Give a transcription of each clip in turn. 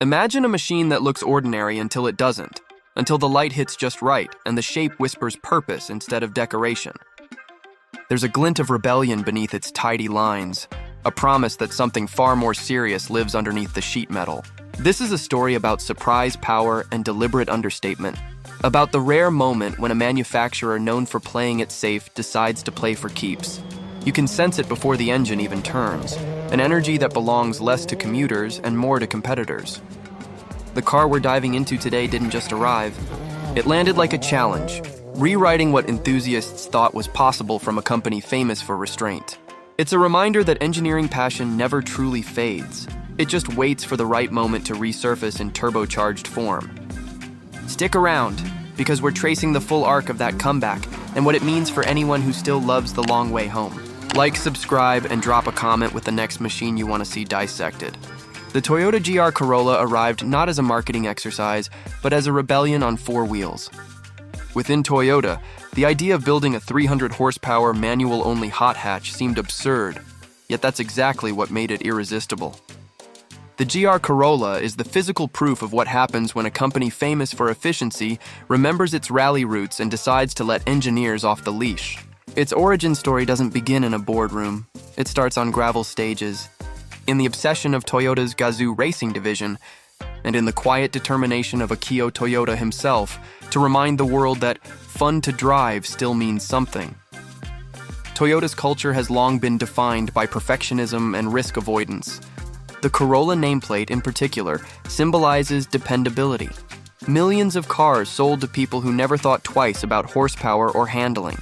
Imagine a machine that looks ordinary until it doesn't, until the light hits just right and the shape whispers purpose instead of decoration. There's a glint of rebellion beneath its tidy lines, a promise that something far more serious lives underneath the sheet metal. This is a story about surprise power and deliberate understatement, about the rare moment when a manufacturer known for playing it safe decides to play for keeps. You can sense it before the engine even turns, an energy that belongs less to commuters and more to competitors. The car we're diving into today didn't just arrive. It landed like a challenge, rewriting what enthusiasts thought was possible from a company famous for restraint. It's a reminder that engineering passion never truly fades. It just waits for the right moment to resurface in turbocharged form. Stick around, because we're tracing the full arc of that comeback and what it means for anyone who still loves the long way home. Like, subscribe, and drop a comment with the next machine you want to see dissected. The Toyota GR Corolla arrived not as a marketing exercise, but as a rebellion on four wheels. Within Toyota, the idea of building a 300 horsepower manual-only hot hatch seemed absurd, yet that's exactly what made it irresistible. The GR Corolla is the physical proof of what happens when a company famous for efficiency remembers its rally roots and decides to let engineers off the leash. Its origin story doesn't begin in a boardroom. It starts on gravel stages, in the obsession of Toyota's Gazoo racing division, and in the quiet determination of Akio Toyoda himself to remind the world that fun to drive still means something. Toyota's culture has long been defined by perfectionism and risk avoidance. The Corolla nameplate, in particular, symbolizes dependability. Millions of cars sold to people who never thought twice about horsepower or handling.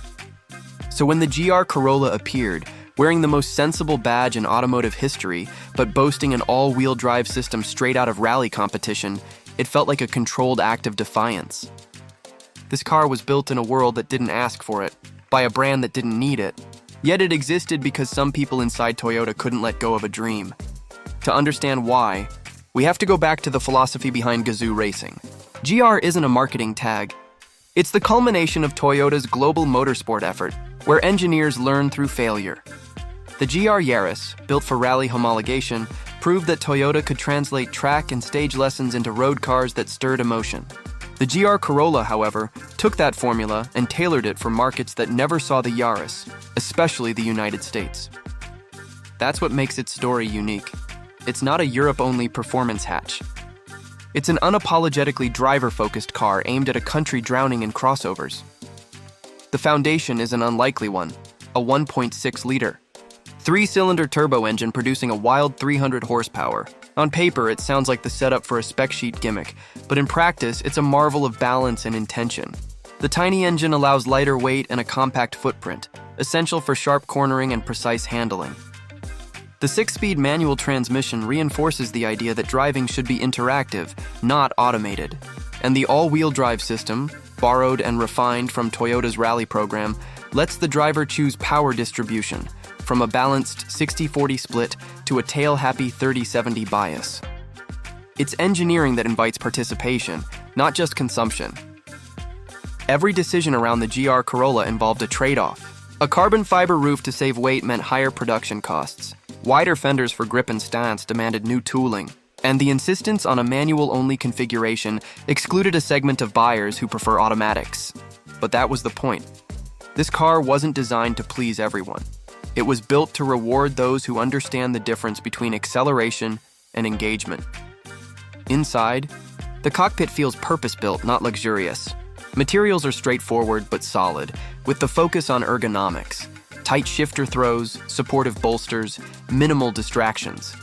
So when the GR Corolla appeared, wearing the most sensible badge in automotive history, but boasting an all-wheel drive system straight out of rally competition, it felt like a controlled act of defiance. This car was built in a world that didn't ask for it, by a brand that didn't need it, yet it existed because some people inside Toyota couldn't let go of a dream. To understand why, we have to go back to the philosophy behind Gazoo racing. GR isn't a marketing tag. It's the culmination of Toyota's global motorsport effort, where engineers learn through failure. The GR Yaris, built for rally homologation, proved that Toyota could translate track and stage lessons into road cars that stirred emotion. The GR Corolla, however, took that formula and tailored it for markets that never saw the Yaris, especially the United States. That's what makes its story unique. It's not a Europe-only performance hatch. It's an unapologetically driver-focused car aimed at a country drowning in crossovers. The foundation is an unlikely one, a 1.6-liter, three-cylinder turbo engine producing a wild 300 horsepower. On paper, it sounds like the setup for a spec sheet gimmick, but in practice, it's a marvel of balance and intention. The tiny engine allows lighter weight and a compact footprint, essential for sharp cornering and precise handling. The 6-speed manual transmission reinforces the idea that driving should be interactive, not automated. And the all-wheel drive system, borrowed and refined from Toyota's rally program, lets the driver choose power distribution, from a balanced 60-40 split to a tail-happy 30-70 bias. It's engineering that invites participation, not just consumption. Every decision around the GR Corolla involved a trade-off. A carbon fiber roof to save weight meant higher production costs. Wider fenders for grip and stance demanded new tooling. And the insistence on a manual-only configuration excluded a segment of buyers who prefer automatics. But that was the point. This car wasn't designed to please everyone. It was built to reward those who understand the difference between acceleration and engagement. Inside, the cockpit feels purpose-built, not luxurious. Materials are straightforward but solid, with the focus on ergonomics. Tight shifter throws, supportive bolsters, minimal distractions.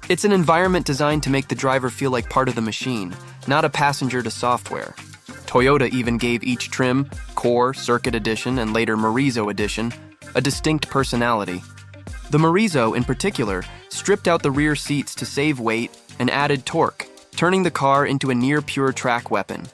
It's an environment designed to make the driver feel like part of the machine, not a passenger to software. Toyota even gave each trim, Core, Circuit Edition, and later Morizo Edition, a distinct personality. The Morizo, in particular, stripped out the rear seats to save weight and added torque, turning the car into a near-pure track weapon.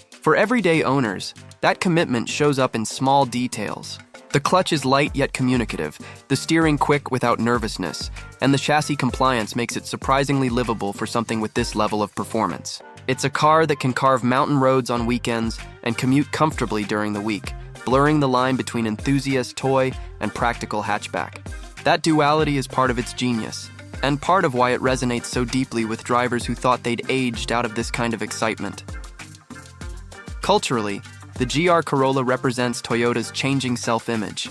For everyday owners, that commitment shows up in small details. The clutch is light yet communicative, the steering quick without nervousness, and the chassis compliance makes it surprisingly livable for something with this level of performance. It's a car that can carve mountain roads on weekends and commute comfortably during the week, blurring the line between enthusiast toy and practical hatchback. That duality is part of its genius. and part of why it resonates so deeply with drivers who thought they'd aged out of this kind of excitement. Culturally, the GR Corolla represents Toyota's changing self-image.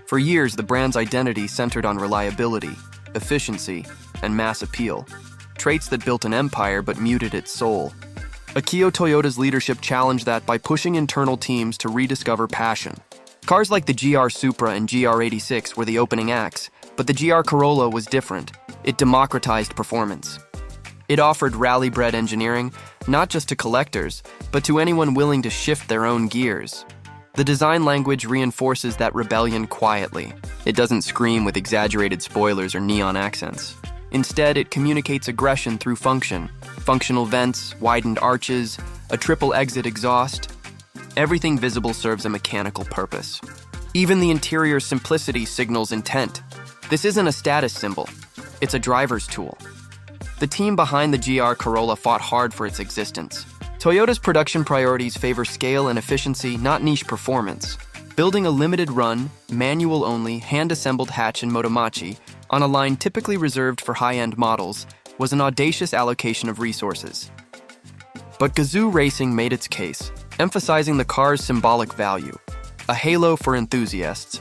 For years, the brand's identity centered on reliability, efficiency, and mass appeal, traits that built an empire but muted its soul. Akio Toyota's leadership challenged that by pushing internal teams to rediscover passion. Cars like the GR Supra and GR86 were the opening acts, but the GR Corolla was different. It democratized performance. It offered rally-bred engineering, not just to collectors, but to anyone willing to shift their own gears. The design language reinforces that rebellion quietly. It doesn't scream with exaggerated spoilers or neon accents. Instead, it communicates aggression through function. Functional vents, widened arches, a triple exit exhaust. Everything visible serves a mechanical purpose. Even the interior simplicity signals intent. This isn't a status symbol. It's a driver's tool. The team behind the GR Corolla fought hard for its existence. Toyota's production priorities favor scale and efficiency, not niche performance. Building a limited-run, manual-only, hand-assembled hatch in Motomachi on a line typically reserved for high-end models was an audacious allocation of resources. But Gazoo Racing made its case, emphasizing the car's symbolic value, a halo for enthusiasts,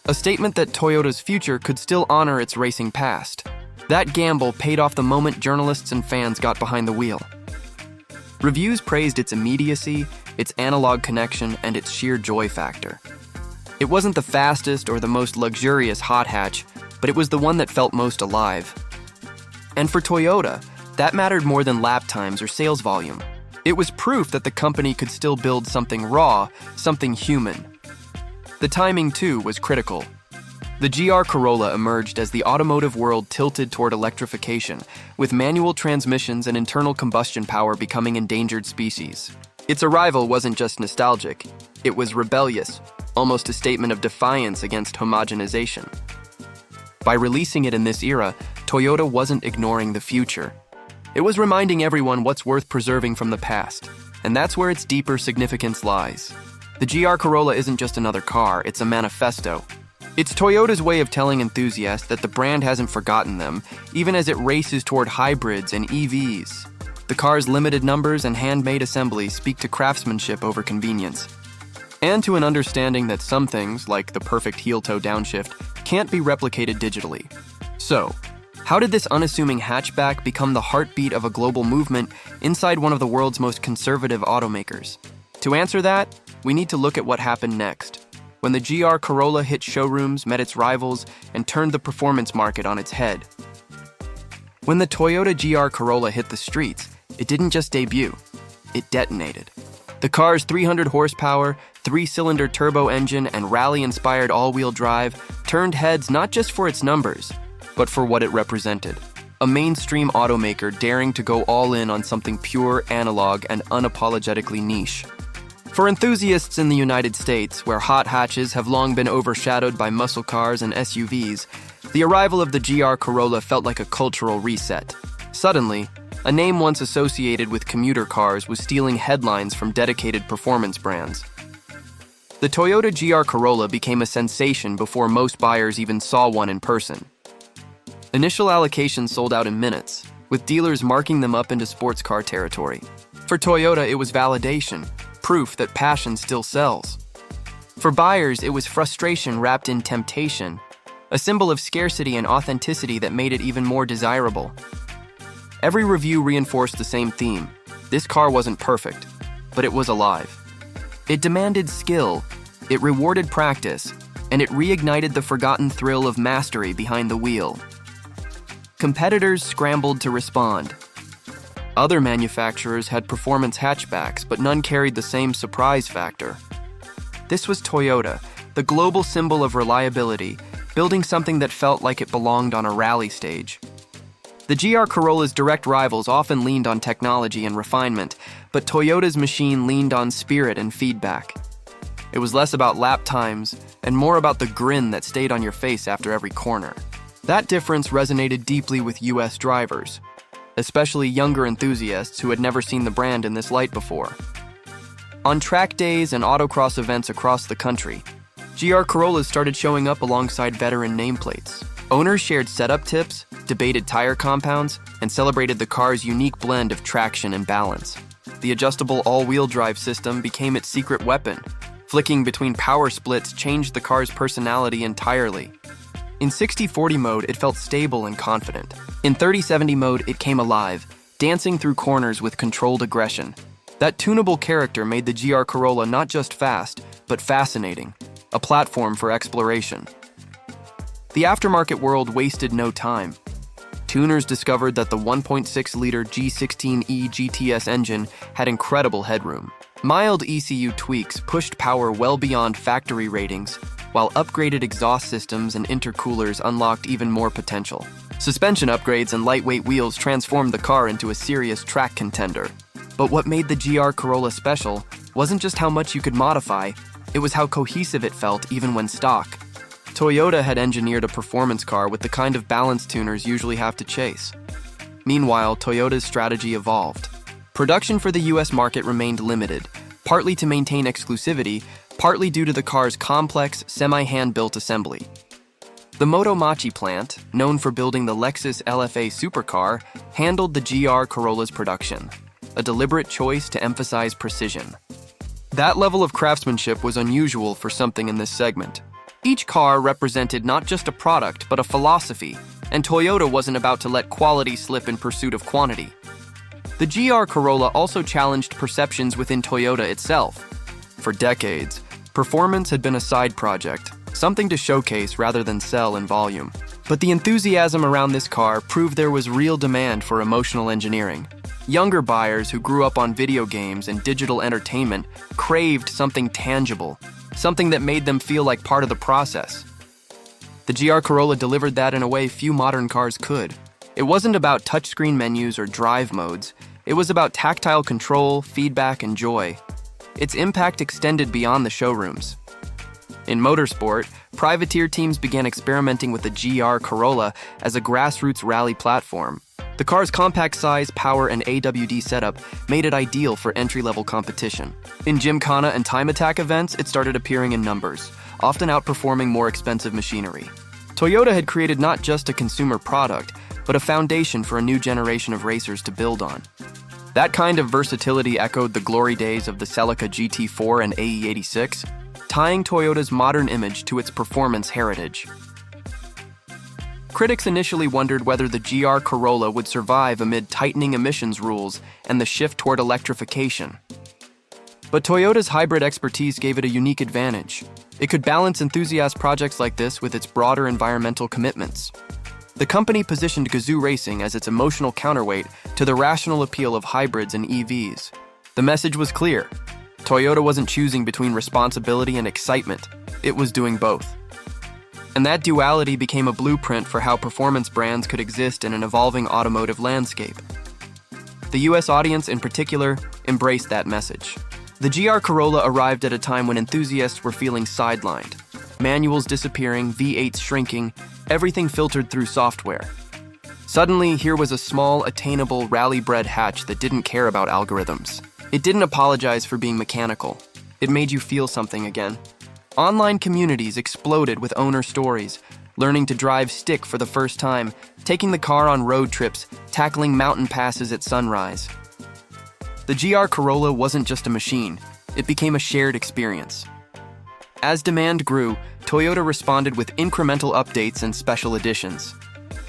a statement that Toyota's future could still honor its racing past. That gamble paid off the moment journalists and fans got behind the wheel. Reviews praised its immediacy, its analog connection, and its sheer joy factor. It wasn't the fastest or the most luxurious hot hatch, but it was the one that felt most alive. And for Toyota, that mattered more than lap times or sales volume. It was proof that the company could still build something raw, something human. The timing, too, was critical. The GR Corolla emerged as the automotive world tilted toward electrification, with manual transmissions and internal combustion power becoming endangered species. Its arrival wasn't just nostalgic, it was rebellious, almost a statement of defiance against homogenization. By releasing it in this era, Toyota wasn't ignoring the future. It was reminding everyone what's worth preserving from the past, and that's where its deeper significance lies. The GR Corolla isn't just another car, it's a manifesto. It's Toyota's way of telling enthusiasts that the brand hasn't forgotten them, even as it races toward hybrids and EVs. The car's limited numbers and handmade assembly speak to craftsmanship over convenience, and to an understanding that some things, like the perfect heel-toe downshift, can't be replicated digitally. So, how did this unassuming hatchback become the heartbeat of a global movement inside one of the world's most conservative automakers? To answer that, we need to look at what happened next. When the GR Corolla hit showrooms, met its rivals, and turned the performance market on its head. When the Toyota GR Corolla hit the streets, it didn't just debut, it detonated. The car's 300 horsepower, 3-cylinder turbo engine, and rally-inspired all-wheel drive turned heads not just for its numbers, but for what it represented. A mainstream automaker daring to go all in on something pure, analog, and unapologetically niche. For enthusiasts in the United States, where hot hatches have long been overshadowed by muscle cars and SUVs, the arrival of the GR Corolla felt like a cultural reset. Suddenly, a name once associated with commuter cars was stealing headlines from dedicated performance brands. The Toyota GR Corolla became a sensation before most buyers even saw one in person. Initial allocations sold out in minutes, with dealers marking them up into sports car territory. For Toyota, it was validation, proof that passion still sells. For buyers, it was frustration wrapped in temptation, a symbol of scarcity and authenticity that made it even more desirable. Every review reinforced the same theme. This car wasn't perfect, but it was alive. It demanded skill, it rewarded practice, and it reignited the forgotten thrill of mastery behind the wheel. Competitors scrambled to respond. Other manufacturers had performance hatchbacks, but none carried the same surprise factor. This was Toyota, the global symbol of reliability, building something that felt like it belonged on a rally stage. The GR Corolla's direct rivals often leaned on technology and refinement, but Toyota's machine leaned on spirit and feedback. It was less about lap times and more about the grin that stayed on your face after every corner. That difference resonated deeply with US drivers, especially younger enthusiasts who had never seen the brand in this light before. On track days and autocross events across the country, GR Corollas started showing up alongside veteran nameplates. Owners shared setup tips, debated tire compounds, and celebrated the car's unique blend of traction and balance. The adjustable all-wheel drive system became its secret weapon. Flicking between power splits changed the car's personality entirely. In 60/40 mode, it felt stable and confident. In 30/70 mode, it came alive, dancing through corners with controlled aggression. That tunable character made the GR Corolla not just fast, but fascinating, a platform for exploration. The aftermarket world wasted no time. Tuners discovered that the 1.6-liter G16E GTS engine had incredible headroom. Mild ECU tweaks pushed power well beyond factory ratings, while upgraded exhaust systems and intercoolers unlocked even more potential. Suspension upgrades and lightweight wheels transformed the car into a serious track contender. But what made the GR Corolla special wasn't just how much you could modify, it was how cohesive it felt even when stock. Toyota had engineered a performance car with the kind of balance tuners usually have to chase. Meanwhile, Toyota's strategy evolved. Production for the US market remained limited, partly to maintain exclusivity, partly due to the car's complex, semi-hand-built assembly. The Motomachi plant, known for building the Lexus LFA supercar, handled the GR Corolla's production, a deliberate choice to emphasize precision. That level of craftsmanship was unusual for something in this segment. Each car represented not just a product, but a philosophy, and Toyota wasn't about to let quality slip in pursuit of quantity. The GR Corolla also challenged perceptions within Toyota itself. For decades, performance had been a side project, something to showcase rather than sell in volume. But the enthusiasm around this car proved there was real demand for emotional engineering. Younger buyers who grew up on video games and digital entertainment craved something tangible, something that made them feel like part of the process. The GR Corolla delivered that in a way few modern cars could. It wasn't about touchscreen menus or drive modes. It was about tactile control, feedback, and joy. Its impact extended beyond the showrooms. In motorsport, privateer teams began experimenting with the GR Corolla as a grassroots rally platform. The car's compact size, power, and AWD setup made it ideal for entry-level competition. In Gymkhana and time attack events, it started appearing in numbers, often outperforming more expensive machinery. Toyota had created not just a consumer product, but a foundation for a new generation of racers to build on. That kind of versatility echoed the glory days of the Celica GT4 and AE86, tying Toyota's modern image to its performance heritage. Critics initially wondered whether the GR Corolla would survive amid tightening emissions rules and the shift toward electrification. But Toyota's hybrid expertise gave it a unique advantage. It could balance enthusiast projects like this with its broader environmental commitments. The company positioned Gazoo Racing as its emotional counterweight to the rational appeal of hybrids and EVs. The message was clear. Toyota wasn't choosing between responsibility and excitement. It was doing both. And that duality became a blueprint for how performance brands could exist in an evolving automotive landscape. The US audience, in particular, embraced that message. The GR Corolla arrived at a time when enthusiasts were feeling sidelined. Manuals disappearing, V8s shrinking, everything filtered through software. Suddenly, here was a small, attainable, rally-bred hatch that didn't care about algorithms. It didn't apologize for being mechanical. It made you feel something again. Online communities exploded with owner stories, learning to drive stick for the first time, taking the car on road trips, tackling mountain passes at sunrise. The GR Corolla wasn't just a machine, it became a shared experience. As demand grew, Toyota responded with incremental updates and special editions.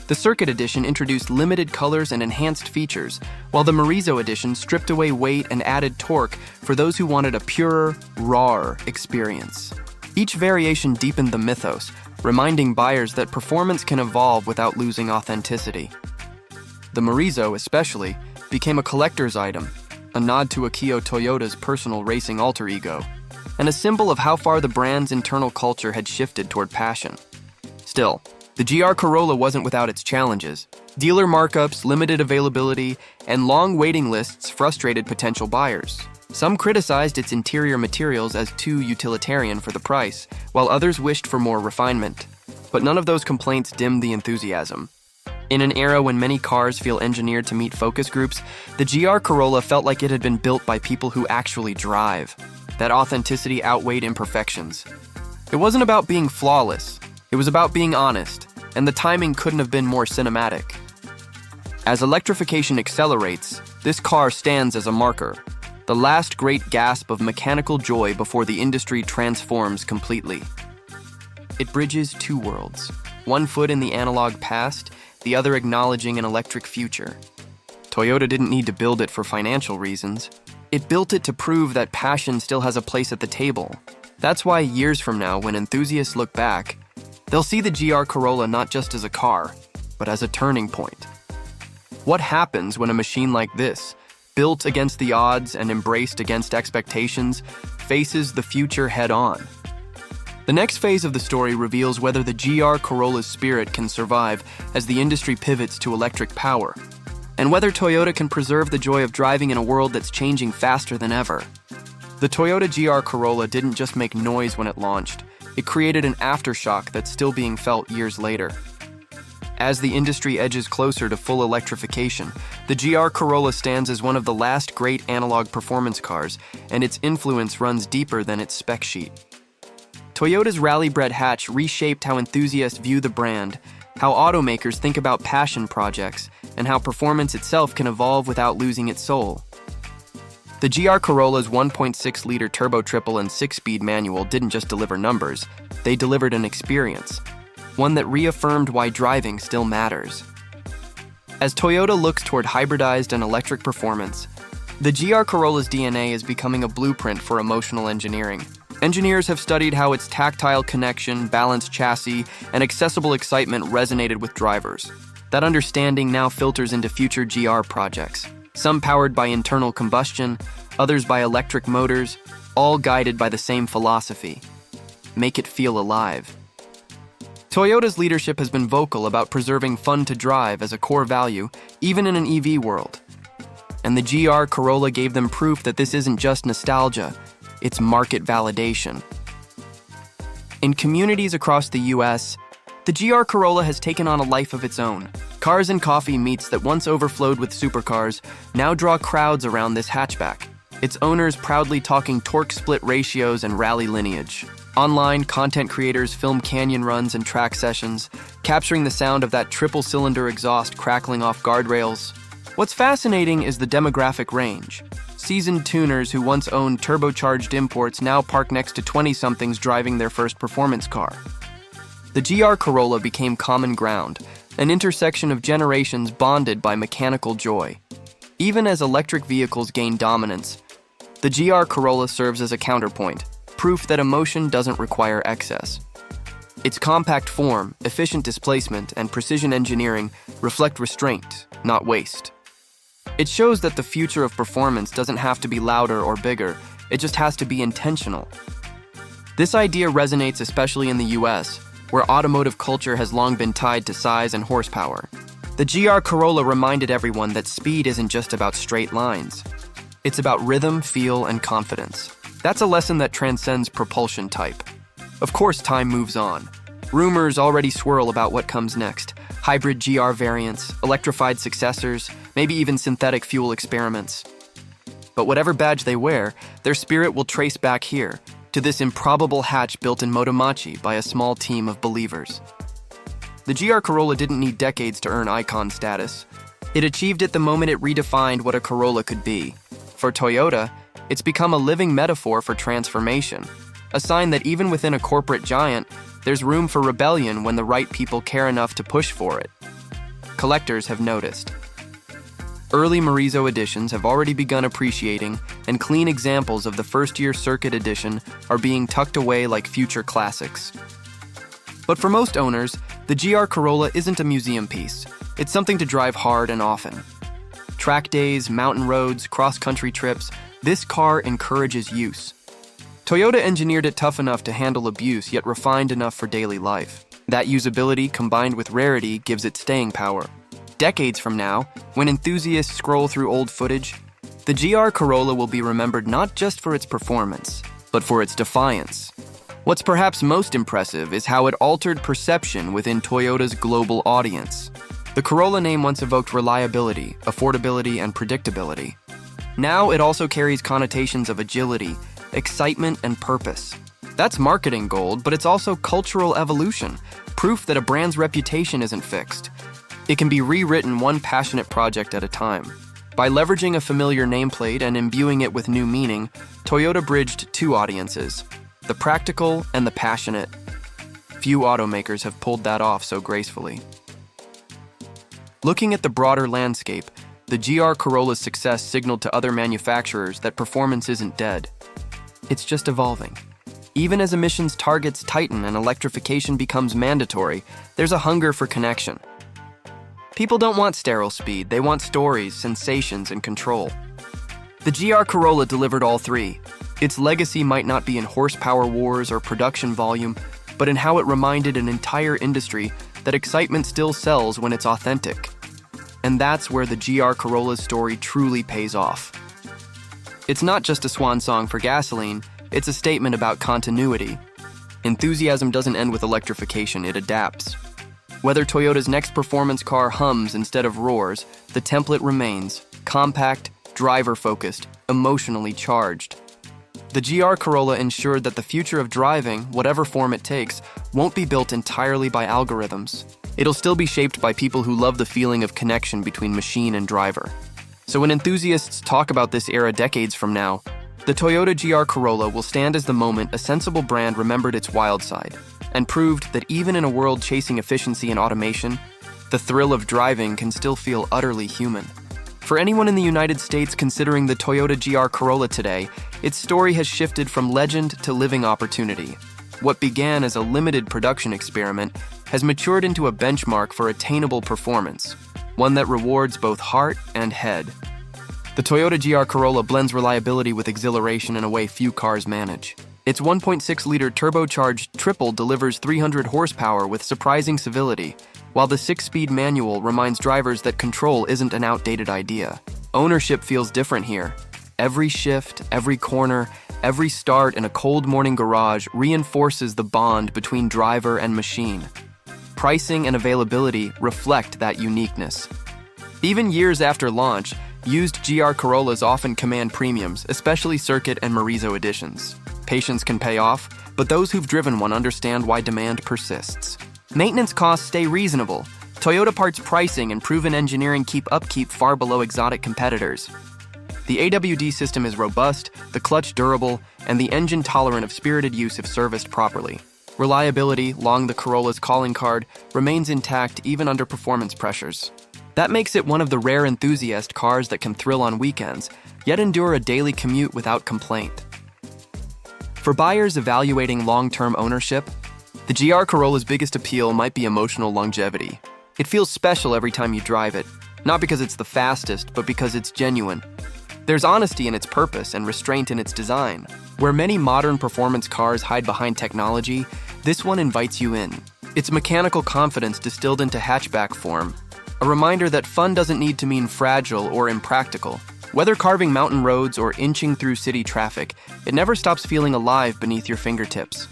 The Circuit Edition introduced limited colors and enhanced features, while the Morizo Edition stripped away weight and added torque for those who wanted a purer, rawer experience. Each variation deepened the mythos, reminding buyers that performance can evolve without losing authenticity. The Morizo, especially, became a collector's item, a nod to Akio Toyota's personal racing alter ego, and a symbol of how far the brand's internal culture had shifted toward passion. Still, the GR Corolla wasn't without its challenges. Dealer markups, limited availability, and long waiting lists frustrated potential buyers. Some criticized its interior materials as too utilitarian for the price, while others wished for more refinement. But none of those complaints dimmed the enthusiasm. In an era when many cars feel engineered to meet focus groups, the GR Corolla felt like it had been built by people who actually drive. That authenticity outweighed imperfections. It wasn't about being flawless. It was about being honest. and the timing couldn't have been more cinematic. As electrification accelerates, this car stands as a marker, the last great gasp of mechanical joy before the industry transforms completely. It bridges two worlds, one foot in the analog past, the other acknowledging an electric future. Toyota didn't need to build it for financial reasons. It built it to prove that passion still has a place at the table. That's why years from now, when enthusiasts look back, they'll see the GR Corolla not just as a car, but as a turning point. What happens when a machine like this, built against the odds and embraced against expectations, faces the future head-on? The next phase of the story reveals whether the GR Corolla's spirit can survive as the industry pivots to electric power, and whether Toyota can preserve the joy of driving in a world that's changing faster than ever. The Toyota GR Corolla didn't just make noise when it launched, it created an aftershock that's still being felt years later. As the industry edges closer to full electrification, the GR Corolla stands as one of the last great analog performance cars, and its influence runs deeper than its spec sheet. Toyota's rally-bred hatch reshaped how enthusiasts view the brand, how automakers think about passion projects, and how performance itself can evolve without losing its soul. The GR Corolla's 1.6-liter turbo triple and 6-speed manual didn't just deliver numbers, they delivered an experience, one that reaffirmed why driving still matters. As Toyota looks toward hybridized and electric performance, the GR Corolla's DNA is becoming a blueprint for emotional engineering. Engineers have studied how its tactile connection, balanced chassis, and accessible excitement resonated with drivers. That understanding now filters into future GR projects, some powered by internal combustion, others by electric motors, all guided by the same philosophy: make it feel alive. Toyota's leadership has been vocal about preserving fun to drive as a core value, even in an EV world. And the GR Corolla gave them proof that this isn't just nostalgia, it's market validation. In communities across the US, the GR Corolla has taken on a life of its own. Cars and coffee meets that once overflowed with supercars now draw crowds around this hatchback, its owners proudly talking torque split ratios and rally lineage. Online, content creators film canyon runs and track sessions, capturing the sound of that triple-cylinder exhaust crackling off guardrails. What's fascinating is the demographic range. Seasoned tuners who once owned turbocharged imports now park next to 20-somethings driving their first performance car. The GR Corolla became common ground, an intersection of generations bonded by mechanical joy. Even as electric vehicles gain dominance, the GR Corolla serves as a counterpoint, proof that emotion doesn't require excess. Its compact form, efficient displacement, and precision engineering reflect restraint, not waste. It shows that the future of performance doesn't have to be louder or bigger, it just has to be intentional. This idea resonates especially in the US, where automotive culture has long been tied to size and horsepower. The GR Corolla reminded everyone that speed isn't just about straight lines. It's about rhythm, feel, and confidence. That's a lesson that transcends propulsion type. Of course, time moves on. Rumors already swirl about what comes next. Hybrid GR variants, electrified successors, maybe even synthetic fuel experiments. But whatever badge they wear, their spirit will trace back here, to this improbable hatch built in Motomachi by a small team of believers. The GR Corolla didn't need decades to earn icon status. It achieved it the moment it redefined what a Corolla could be. For Toyota, it's become a living metaphor for transformation, a sign that even within a corporate giant, there's room for rebellion when the right people care enough to push for it. Collectors have noticed. Early Morizo editions have already begun appreciating, and clean examples of the first-year circuit edition are being tucked away like future classics. But for most owners, the GR Corolla isn't a museum piece. It's something to drive hard and often. Track days, mountain roads, cross-country trips, this car encourages use. Toyota engineered it tough enough to handle abuse, yet refined enough for daily life. That usability, combined with rarity, gives it staying power. Decades from now, when enthusiasts scroll through old footage, the GR Corolla will be remembered not just for its performance, but for its defiance. What's perhaps most impressive is how it altered perception within Toyota's global audience. The Corolla name once evoked reliability, affordability, and predictability. Now it also carries connotations of agility, excitement, and purpose. That's marketing gold, but it's also cultural evolution, proof that a brand's reputation isn't fixed. It can be rewritten one passionate project at a time. By leveraging a familiar nameplate and imbuing it with new meaning, Toyota bridged two audiences, the practical and the passionate. Few automakers have pulled that off so gracefully. Looking at the broader landscape, the GR Corolla's success signaled to other manufacturers that performance isn't dead. It's just evolving. Even as emissions targets tighten and electrification becomes mandatory, there's a hunger for connection. People don't want sterile speed, they want stories, sensations, and control. The GR Corolla delivered all three. Its legacy might not be in horsepower wars or production volume, but in how it reminded an entire industry that excitement still sells when it's authentic. And that's where the GR Corolla's story truly pays off. It's not just a swan song for gasoline, it's a statement about continuity. Enthusiasm doesn't end with electrification, it adapts. Whether Toyota's next performance car hums instead of roars, the template remains compact, driver-focused, emotionally charged. The GR Corolla ensured that the future of driving, whatever form it takes, won't be built entirely by algorithms. It'll still be shaped by people who love the feeling of connection between machine and driver. So when enthusiasts talk about this era decades from now, the Toyota GR Corolla will stand as the moment a sensible brand remembered its wild side and proved that even in a world chasing efficiency and automation, the thrill of driving can still feel utterly human. For anyone in the United States considering the Toyota GR Corolla today, its story has shifted from legend to living opportunity. What began as a limited production experiment has matured into a benchmark for attainable performance, one that rewards both heart and head. The Toyota GR Corolla blends reliability with exhilaration in a way few cars manage. Its 1.6-liter turbocharged triple delivers 300 horsepower with surprising civility, while the 6-speed manual reminds drivers that control isn't an outdated idea. Ownership feels different here. Every shift, every corner, every start in a cold morning garage reinforces the bond between driver and machine. Pricing and availability reflect that uniqueness. Even years after launch, used GR Corollas often command premiums, especially Circuit and Morizo editions. Patience can pay off, but those who've driven one understand why demand persists. Maintenance costs stay reasonable. Toyota parts pricing and proven engineering keep upkeep far below exotic competitors. The AWD system is robust, the clutch durable, and the engine tolerant of spirited use if serviced properly. Reliability, long the Corolla's calling card, remains intact even under performance pressures. That makes it one of the rare enthusiast cars that can thrill on weekends, yet endure a daily commute without complaint. For buyers evaluating long-term ownership, the GR Corolla's biggest appeal might be emotional longevity. It feels special every time you drive it, not because it's the fastest, but because it's genuine. There's honesty in its purpose and restraint in its design. Where many modern performance cars hide behind technology, this one invites you in. It's mechanical confidence distilled into hatchback form, a reminder that fun doesn't need to mean fragile or impractical. Whether carving mountain roads or inching through city traffic, it never stops feeling alive beneath your fingertips.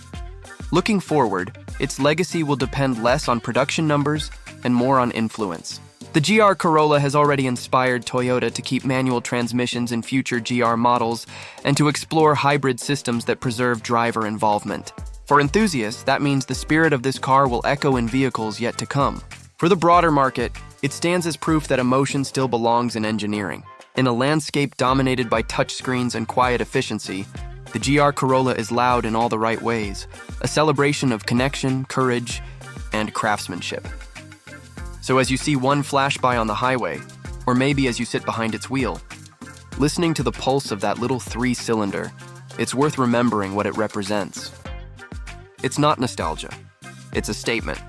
Looking forward, its legacy will depend less on production numbers and more on influence. The GR Corolla has already inspired Toyota to keep manual transmissions in future GR models and to explore hybrid systems that preserve driver involvement. For enthusiasts, that means the spirit of this car will echo in vehicles yet to come. For the broader market, it stands as proof that emotion still belongs in engineering. In a landscape dominated by touchscreens and quiet efficiency, the GR Corolla is loud in all the right ways, a celebration of connection, courage, and craftsmanship. So as you see one flash by on the highway, or maybe as you sit behind its wheel, listening to the pulse of that little 3-cylinder, it's worth remembering what it represents. It's not nostalgia, it's a statement.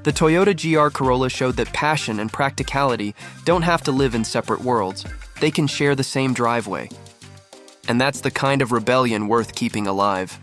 The Toyota GR Corolla showed that passion and practicality don't have to live in separate worlds. They can share the same driveway. And that's the kind of rebellion worth keeping alive.